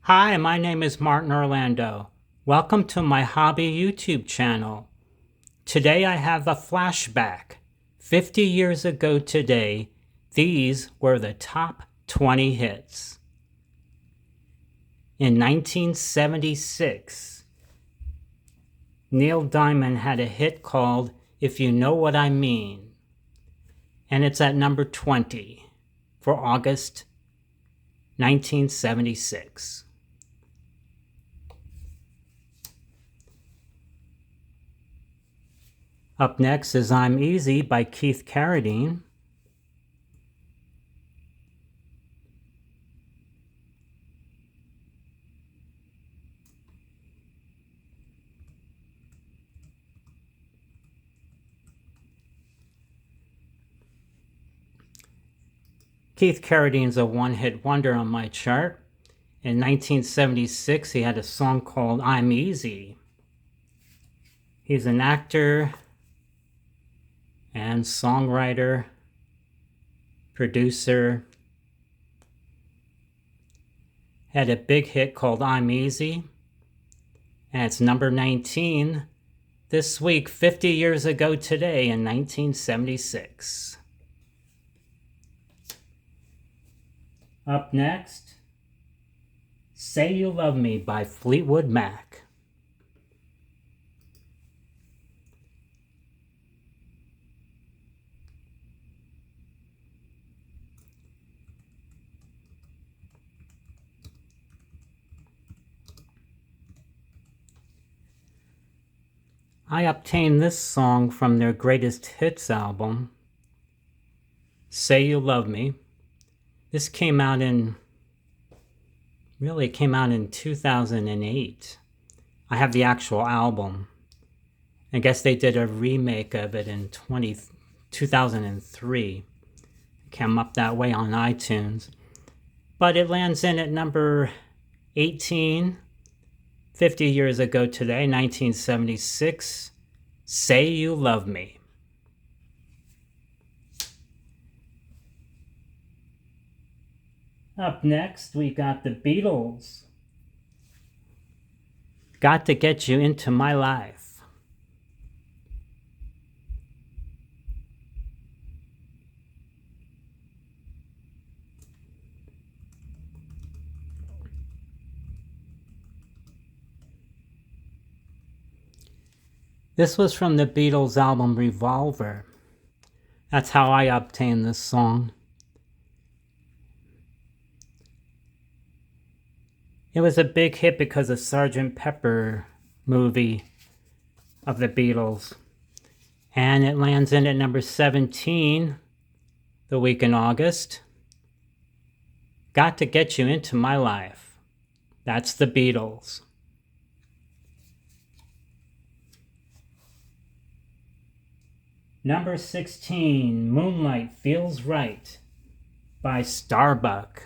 Hi, my name is Martin Orlando. Welcome to my hobby YouTube channel. Today I have a flashback. 50 years ago today, these were the top 20 hits. In 1976, Neil Diamond had a hit called If You Know What I Mean, and it's at number 20 for August 1976. Up next is I'm Easy by Keith Carradine. Keith Carradine's a one-hit wonder on my chart. In 1976, he had a song called I'm Easy. He's an actor and songwriter, producer. Had a big hit called I'm Easy, and it's number 19 this week, 50 years ago today in 1976. Up next, Say You Love Me by Fleetwood Mac. I obtained this song from their greatest hits album, Say You Love Me. This came out in 2008. I have the actual album. I guess they did a remake of it in 2003. It came up that way on iTunes. But it lands in at number 18, 50 years ago today, 1976, Say You Love Me. Up next, we got the Beatles. Got to Get You Into My Life. This was from the Beatles album Revolver. That's how I obtained this song. It was a big hit because of Sgt. Pepper movie of the Beatles. And it lands in at number 17 the week in August. Got to Get You Into My Life. That's the Beatles. Number 16, Moonlight Feels Right by Starbuck.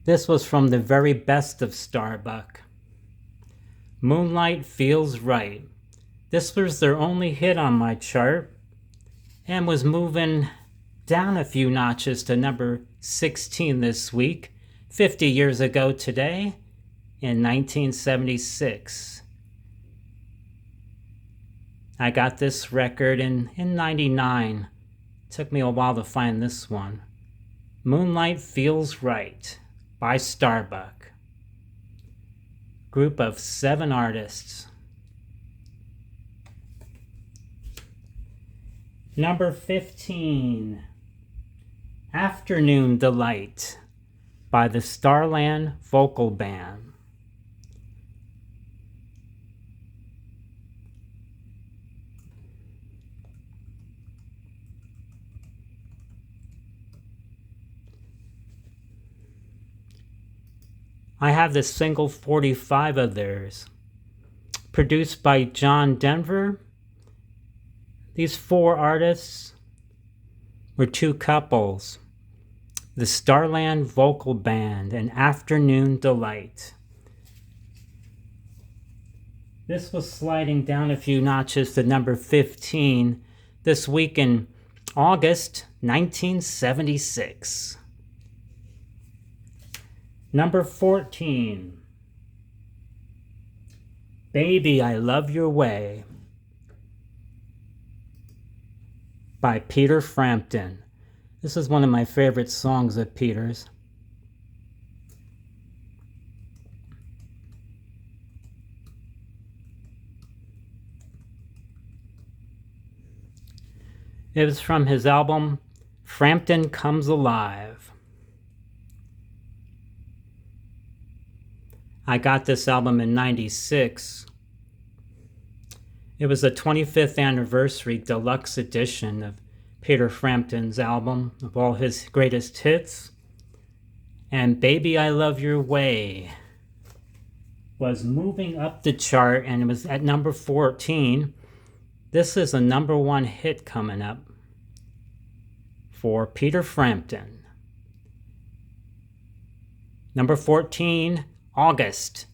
This was from the very best of Starbuck. Moonlight Feels Right. This was their only hit on my chart and was moving down a few notches to number 16 this week, 50 years ago today in 1976. I got this record in 99. Took me a while to find this one. Moonlight Feels Right by Starbuck. Group of 7 artists. Number 15, Afternoon Delight by the Starland Vocal Band. I have the single 45 of theirs, produced by John Denver. These 4 artists were 2 couples. the Starland Vocal Band, An Afternoon Delight. This was sliding down a few notches to number 15 this week in August 1976. Number 14, Baby, I Love Your Way by Peter Frampton. This is one of my favorite songs of Peter's. It was from his album, Frampton Comes Alive. I got this album in '96. It was the 25th anniversary deluxe edition of Peter Frampton's album of all his greatest hits. And Baby, I Love Your Way was moving up the chart, and it was at number 14. This is a number one hit coming up for Peter Frampton. Number 14, August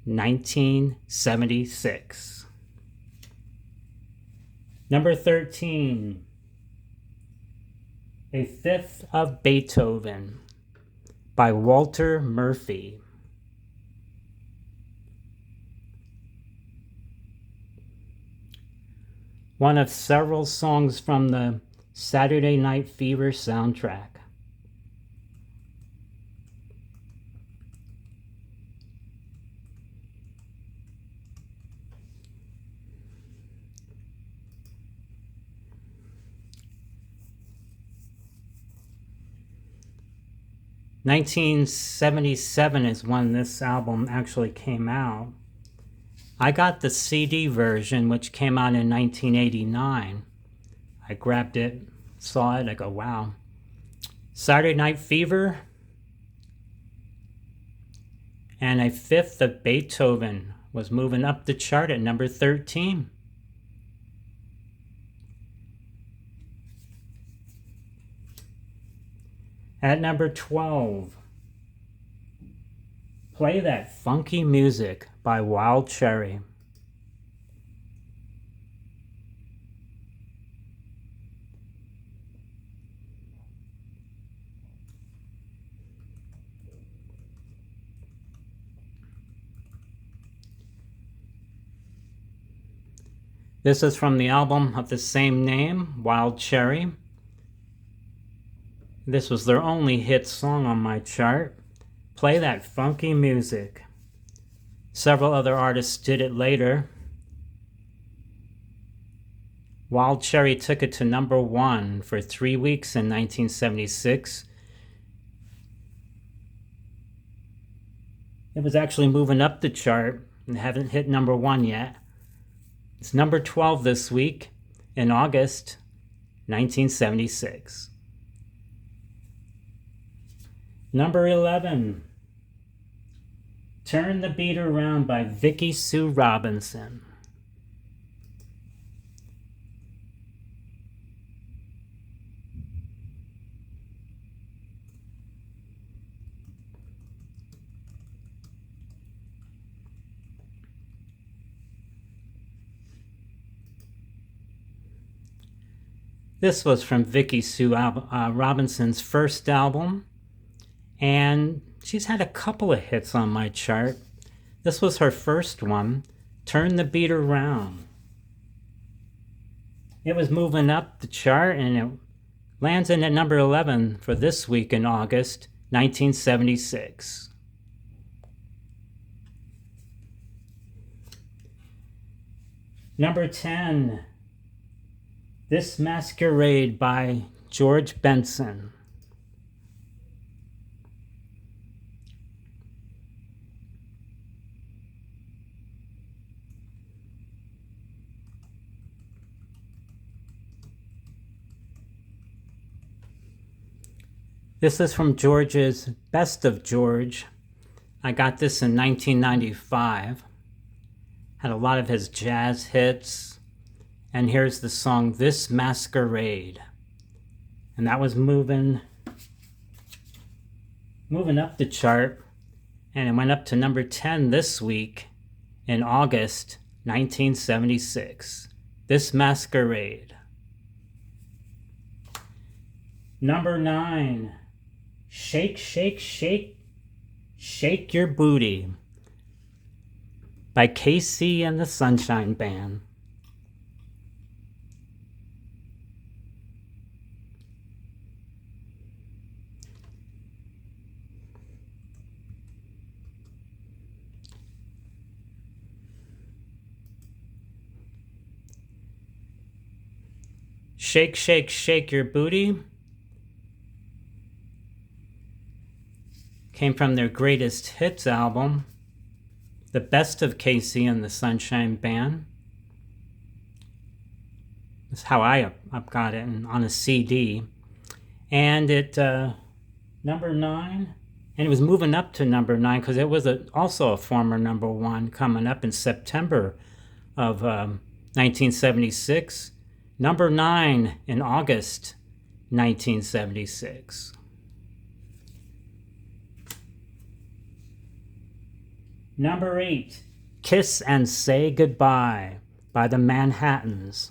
1976. Number 13, A Fifth of Beethoven by Walter Murphy. One of several songs from the Saturday Night Fever soundtrack. '77 is when this album actually came out. I got the CD version, which came out in 1989. I grabbed it, saw it, I go, wow. Saturday Night Fever and A Fifth of Beethoven was moving up the chart at number 13. At number 12, Play That Funky Music by Wild Cherry. This is from the album of the same name, Wild Cherry. This was their only hit song on my chart. Play That Funky Music. Several other artists did it later. Wild Cherry took it to number 1 for 3 weeks in 1976. It was actually moving up the chart and haven't hit number 1 yet. It's number 12 this week in August 1976. Number 11, Turn the Beat Around by Vicki Sue Robinson. This was from Vicki Sue Robinson's first album, and she's had a couple of hits on my chart. This was her first one, Turn the Beat Around. It was moving up the chart, and it lands in at number 11 for this week in August 1976. Number 10, This Masquerade by George Benson. This is from George's Best of George. I got this in 1995. Had a lot of his jazz hits. And here's the song This Masquerade. and that was moving up the chart, and it went up to number 10 this week in August 1976. This Masquerade. Number 9, Shake, Shake, Shake, Shake Your Booty by KC and the Sunshine Band. Shake, Shake, Shake Your Booty came from their greatest hits album, The Best of KC and the Sunshine Band. That's how I got it on a CD. And it, number 9, and it was moving up to number 9 because it was also a former number 1 coming up in September of 1976. Number 9 in August 1976. Number 8, Kiss and Say Goodbye by the Manhattans.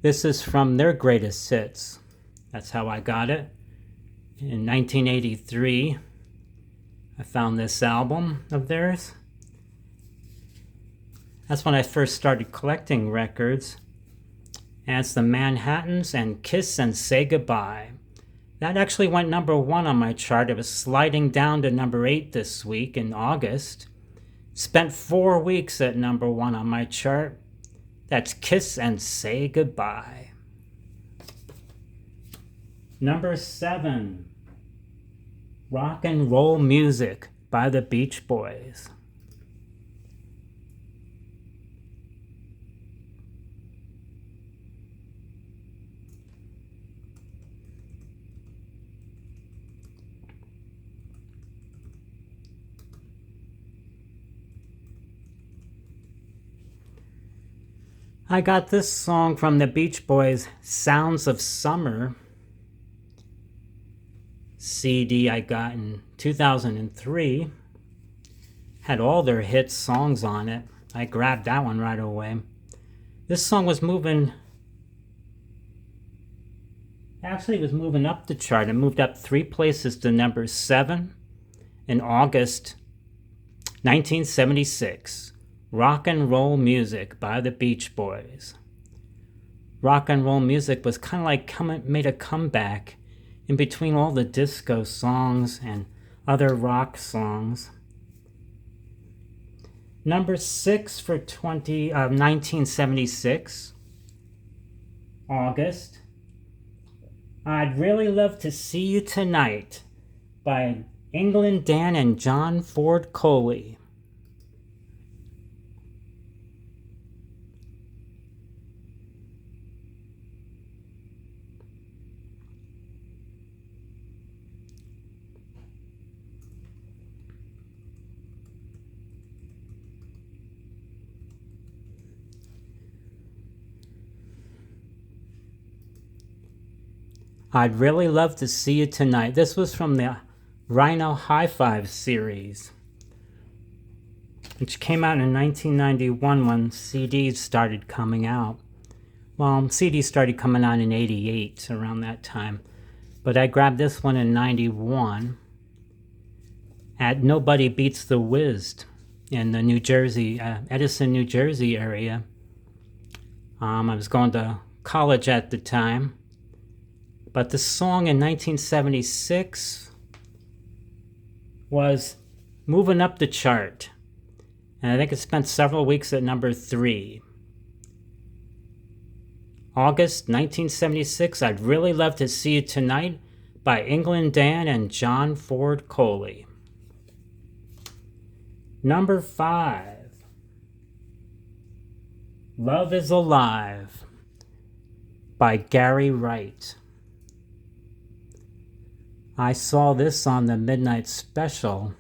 This is from their greatest hits. That's how I got it. In 1983, I found this album of theirs. That's when I first started collecting records. And it's the Manhattans and Kiss and Say Goodbye. That actually went number 1 on my chart. It was sliding down to number 8 this week in August. Spent 4 weeks at number 1 on my chart. That's Kiss and Say Goodbye. Number 7, Rock and Roll Music by the Beach Boys. I got this song from the Beach Boys' Sounds of Summer CD I got in 2003. Had all their hit songs on it. I grabbed that one right away. This song was moving up the chart. It moved up 3 places to number 7 in August 1976. Rock and Roll Music by the Beach Boys. Rock and roll music was kind of like made a comeback in between all the disco songs and other rock songs. Number 6 for 1976, August. I'd Really Love to See You Tonight by England Dan and John Ford Coley. I'd Really Love to See You Tonight. This was from the Rhino High Five series, which came out in 1991 when CDs started coming out. Well, CDs started coming out in 88, around that time. But I grabbed this one in 91 at Nobody Beats the Wiz in the New Jersey, Edison, New Jersey area. I was going to college at the time. But the song in 1976 was moving up the chart. And I think it spent several weeks at number 3. August 1976, I'd Really Love to See You Tonight by England Dan and John Ford Coley. Number 5, Love is Alive by Gary Wright. I saw this on the Midnight Special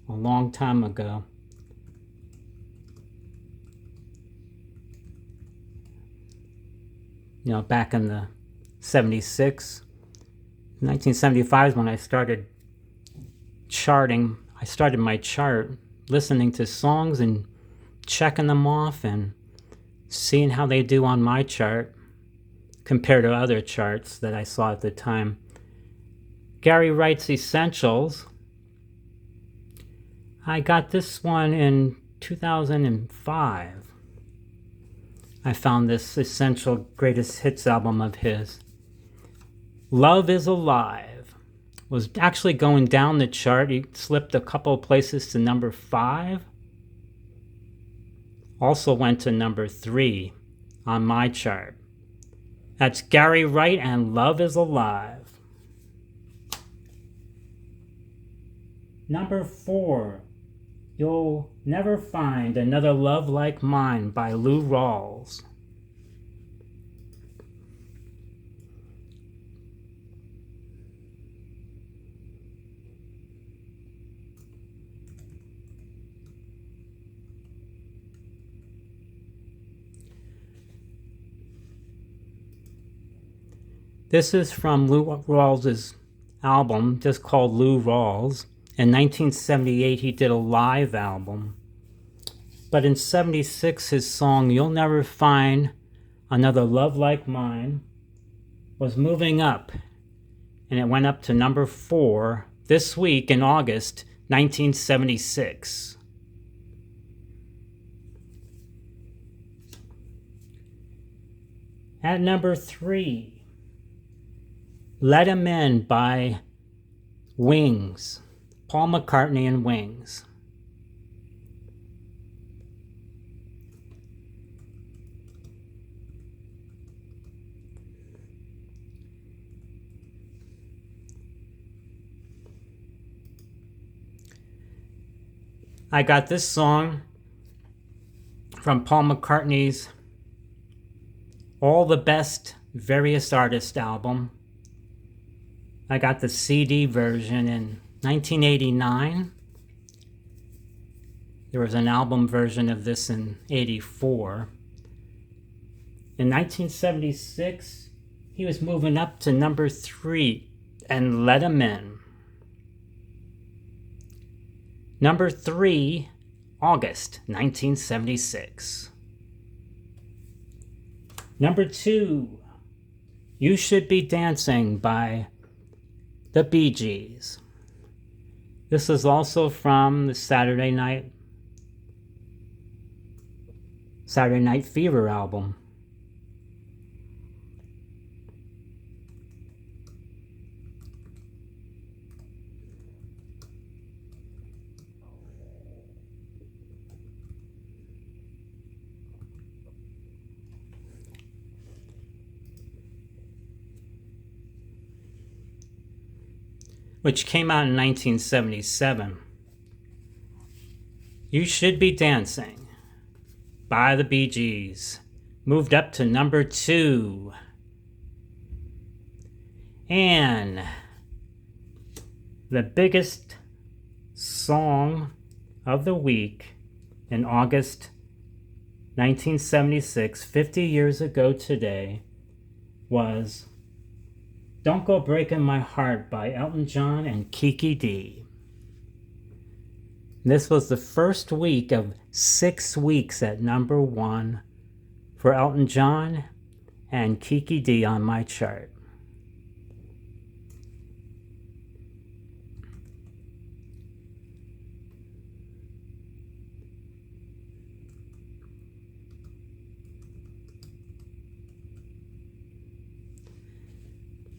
a long time ago. You know, back in the 76, 1975 is when I started charting. I started my chart, listening to songs and checking them off and seeing how they do on my chart compared to other charts that I saw at the time. Gary Wright's Essentials. I got this one in 2005. I found this Essential Greatest Hits album of his. Love is Alive was actually going down the chart. He slipped a couple of places to number 5. Also went to number 3 on my chart. That's Gary Wright and Love is Alive. Number 4, You'll Never Find Another Love Like Mine by Lou Rawls. This is from Lou Rawls' album, just called Lou Rawls. In 1978, he did a live album. But in 76, his song, You'll Never Find Another Love Like Mine, was moving up. And it went up to number 4 this week in August 1976. At number 3, Let 'Em In by Wings. Paul McCartney and Wings. I got this song from Paul McCartney's All the Best Various Artists album. I got the CD version in 1989. There was an album version of this in 84. In 1976, he was moving up to number 3 and Let 'Em In. Number 3, August 1976. Number 2, You Should Be Dancing by the Bee Gees. This is also from the Saturday Night Fever album. Which came out in 1977. You Should Be Dancing by the Bee Gees moved up to number 2. And the biggest song of the week in August 1976, 50 years ago today, was Don't Go Breaking My Heart by Elton John and Kiki D. This was the first week of 6 weeks at number 1 for Elton John and Kiki D on my chart.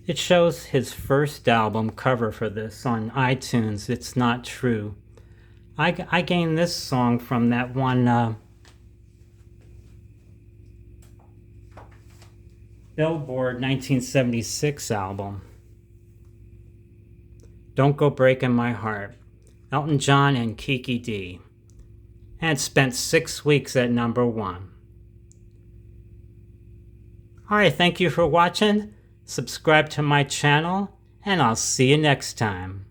It shows his first album cover for this on iTunes. It's Not True. I gained this song from that one Billboard 1976 album. Don't Go Breaking My Heart. Elton John and Kiki D. And it spent 6 weeks at number 1. Alright, thank you for watching. Subscribe to my channel, and I'll see you next time.